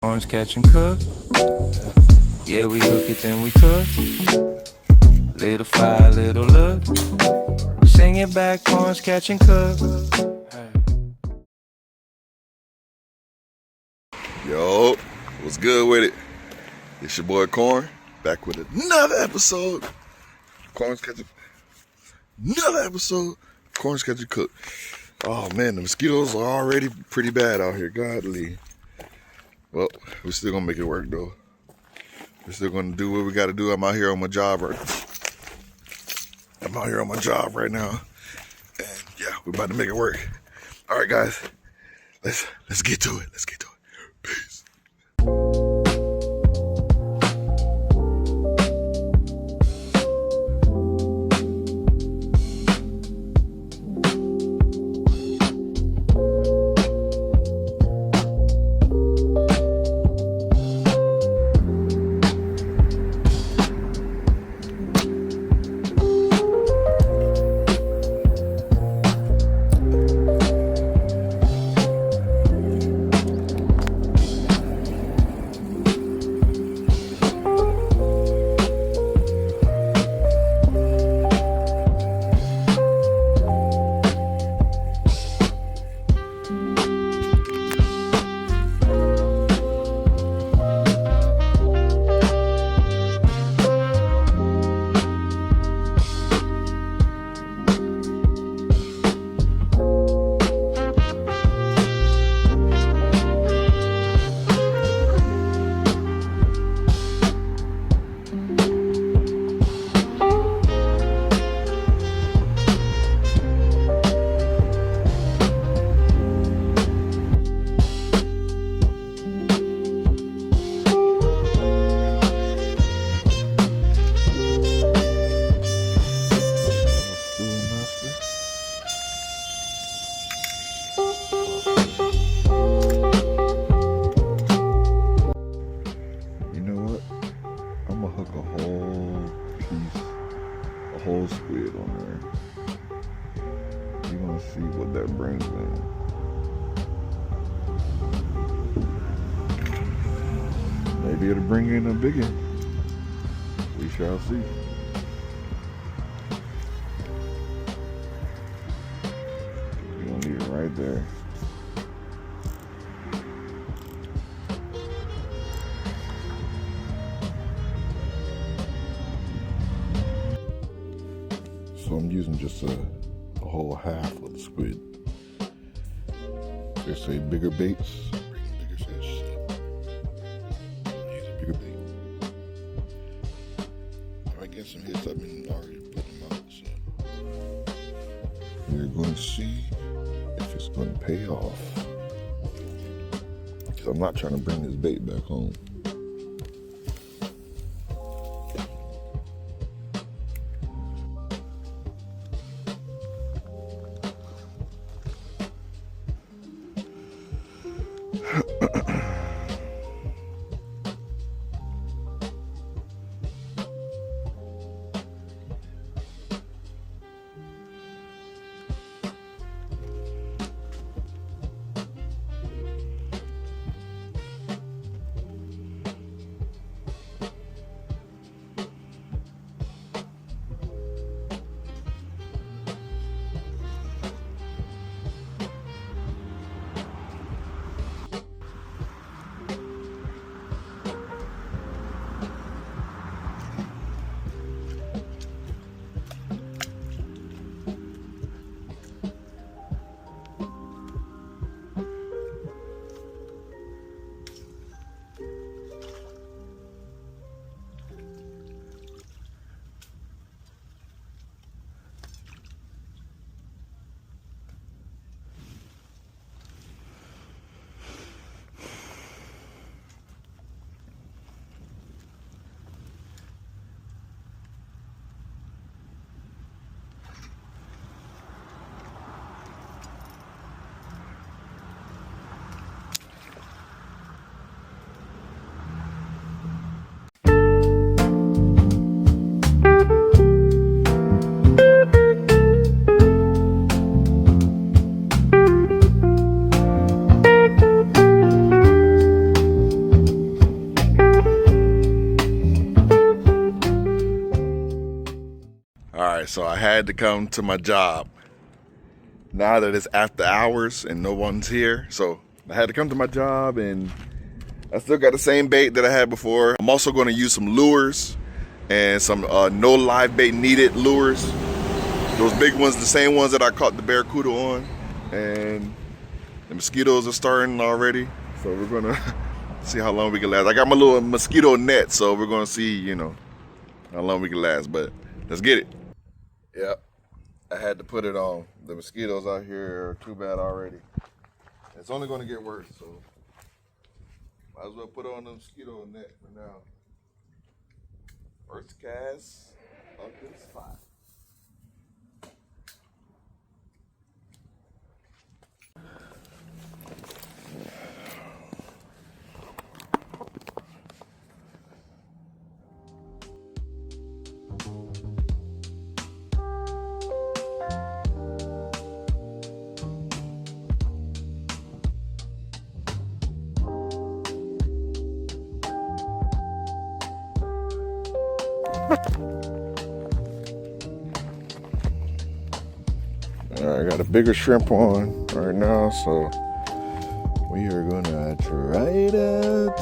Orange catch and cook. Yeah, we hook it, then we cook. Little fire, little look. Sing it back, orange catch and cook. Yo, what's good with it? It's your boy Corn, back with another episode. Corn's catching another episode. Corn's catching cook. Oh man, the mosquitoes are already pretty bad out here. Godly. Well, we're still gonna make it work though. We're still gonna do what we gotta do. I'm out here on my job right now. And yeah, we're about to make it work. All right, guys. Let's get to it. Peace. Whole squid on there. You're gonna see what that brings in. Maybe it'll bring in a big one. We shall see. You're gonna leave it right there. So I'm using just a whole half of the squid. They say bigger baits bring bigger fish. Use a bigger bait. If I get some hits, I've been already putting them out. So we're going to see if it's going to pay off. Because I'm not trying to bring this bait back home. Alright, so I had to come to my job. Now that it's after hours and no one's here, so I had to come to my job, and I still got the same bait that I had before. I'm also going to use some lures and some no live bait needed lures. Those big ones, the same ones that I caught the barracuda on. And the mosquitoes are starting already, so we're gonna see how long we can last. I got my little mosquito net, so we're gonna see, you know, how long we can last, but let's get it. Yep, I had to put it on. The mosquitoes out here are too bad already. It's only gonna get worse, so might as well put on the mosquito net for now. First cast of this spot. Alright, I got a bigger shrimp on right now, so we are gonna try it out.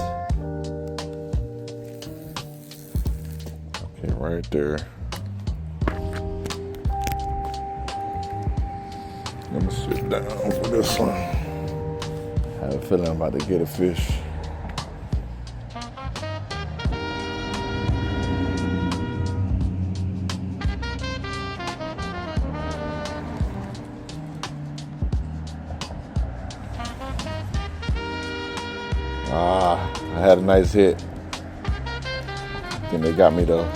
Okay, right there. Let me sit down for this one. I have a feeling I'm about to get a fish. I had a nice hit. Then they got me though.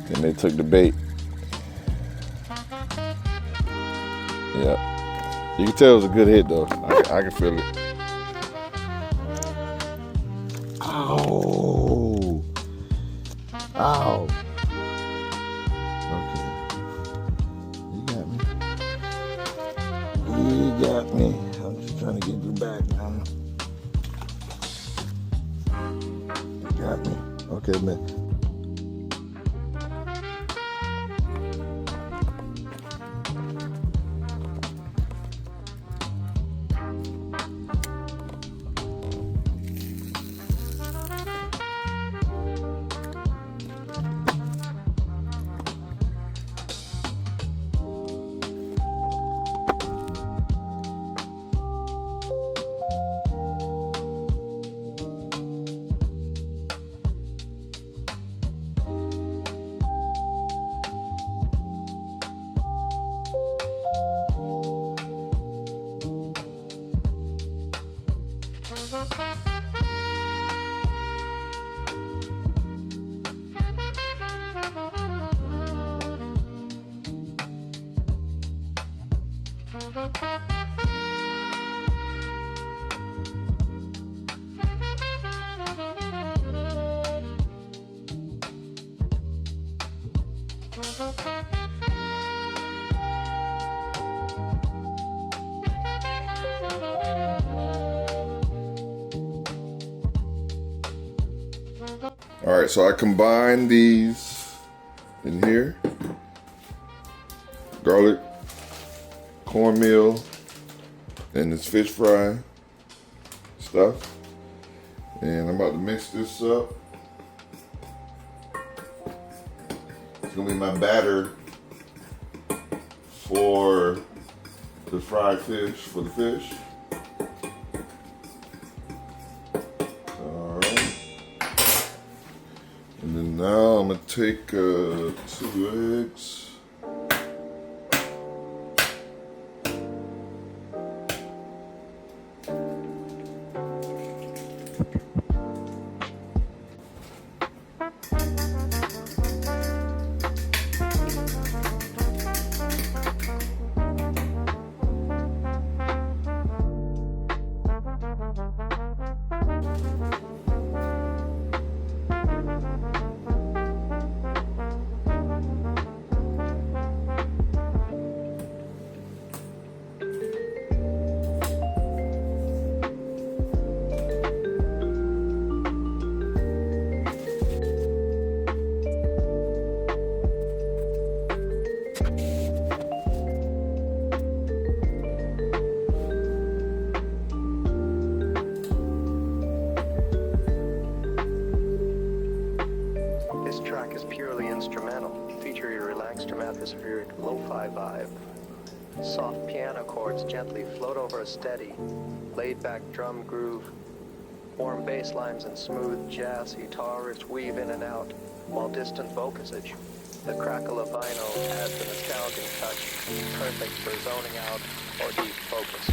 Then they took the bait. Yeah. You can tell it was a good hit though. I can feel it. Ow. Ow. Okay. You got me. You got me. I'm just trying to get you back now. Got me. Okay, man. All right, so I combined these in here. Garlic, cornmeal, and this fish fry stuff. And I'm about to mix this up. It's gonna be my batter for the fried fish, for the fish. All right. And then now I'm gonna take 2 eggs. atmospheric lo-fi vibe. Soft piano chords gently float over a steady, laid-back drum groove. Warm bass lines and smooth jazz guitar riffs weave in and out, while distant vocusage, the crackle of vinyl adds a nostalgic touch, perfect for zoning out or deep focus.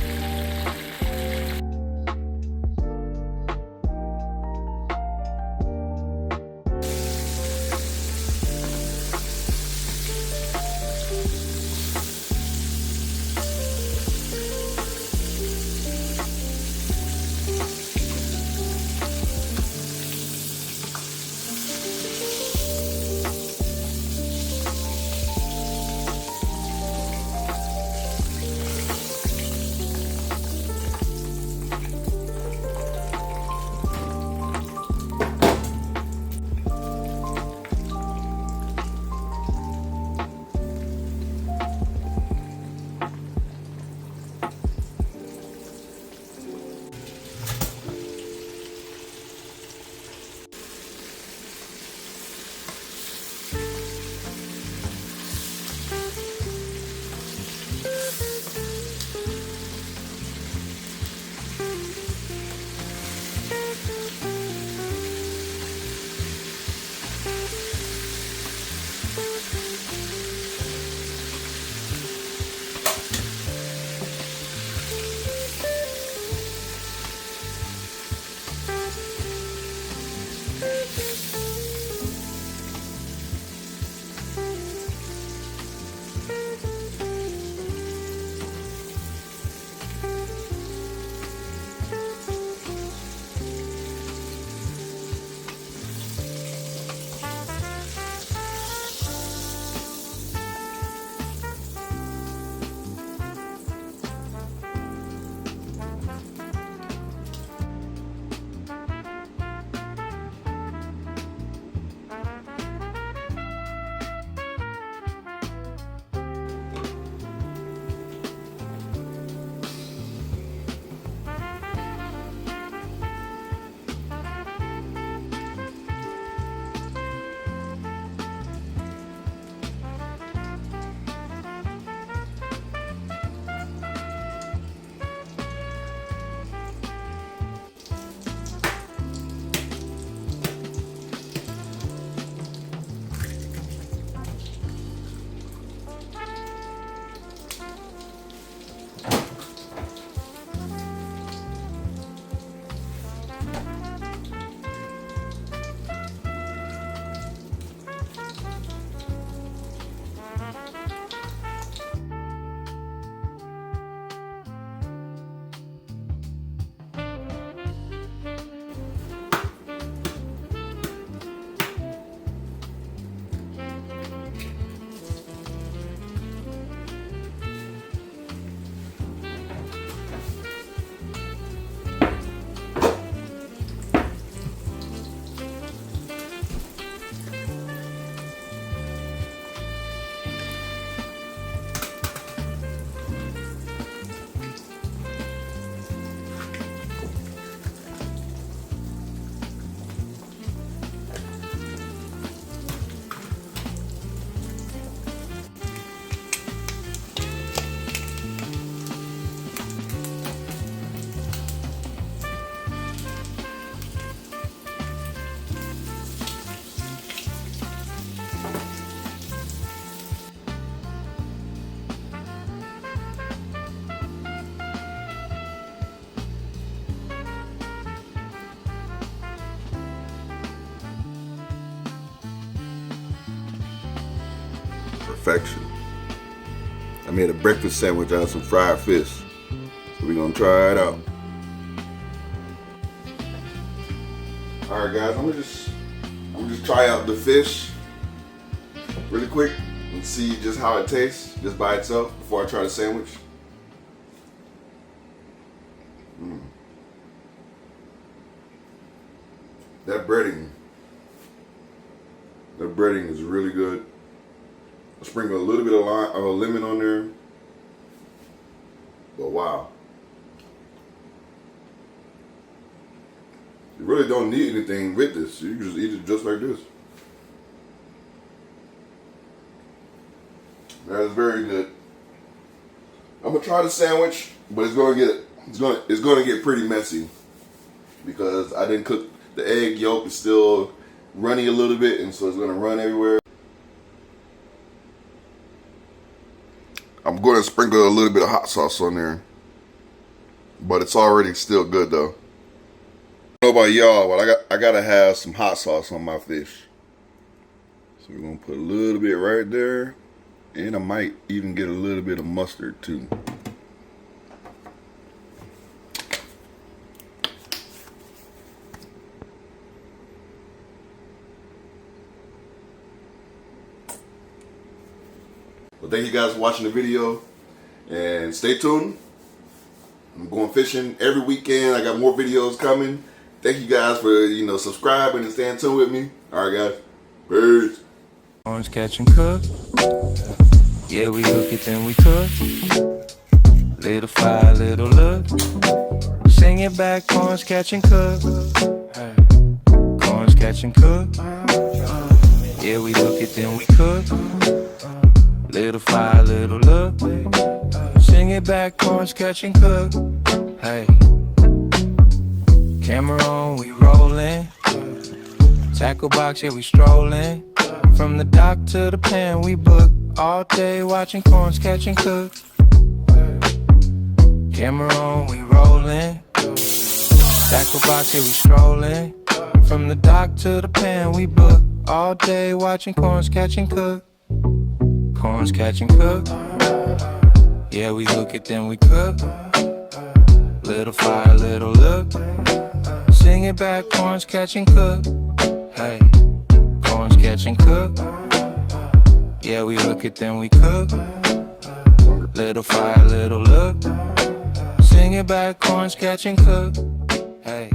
Perfection. I made a breakfast sandwich out of some fried fish. So we're gonna try it out. Alright guys, I'm gonna just try out the fish really quick and see just how it tastes just by itself before I try the sandwich. That breading is really good. I sprinkle a little bit of lemon on there, but wow. You really don't need anything with this. You can just eat it just like this. That's very good. I'm gonna try the sandwich, but it's gonna get pretty messy because I didn't cook the egg yolk. Is still runny a little bit, and so it's gonna run everywhere. I'm going to sprinkle a little bit of hot sauce on there, but it's already still good though. I don't know about y'all, but I gotta have some hot sauce on my fish. So we're gonna put a little bit right there, and I might even get a little bit of mustard too. Well, thank you guys for watching the video, and stay tuned. I'm going fishing every weekend. I got more videos coming. Thank you guys for, subscribing and staying tuned with me. All right, guys. Peace. Orange catch and cook. Yeah, we hook it, then we cook. Little fire, little look. Sing it back, orange catch and cook. Hey. Orange catch and cook. Yeah, we hook it, then we cook. Little fire, little look. Sing it back, orange catch and cook. Hey. Camera on, we rollin'. Tackle box, yeah, we strollin'. From the dock to the pan, we book. All day watching corns catch and cook. Camera on, we rollin'. Tackle box, yeah, we strollin'. From the dock to the pan, we book. All day watching corns catch and cook. Corns catch and cook. Yeah, we hook it, then we cook. Little fire, little look. Sing it back, corns catch and cook. Hey, corns catch and cook. Yeah, we hook it, then we cook. Little fire, little look. Sing it back, corns catch and cook. Hey.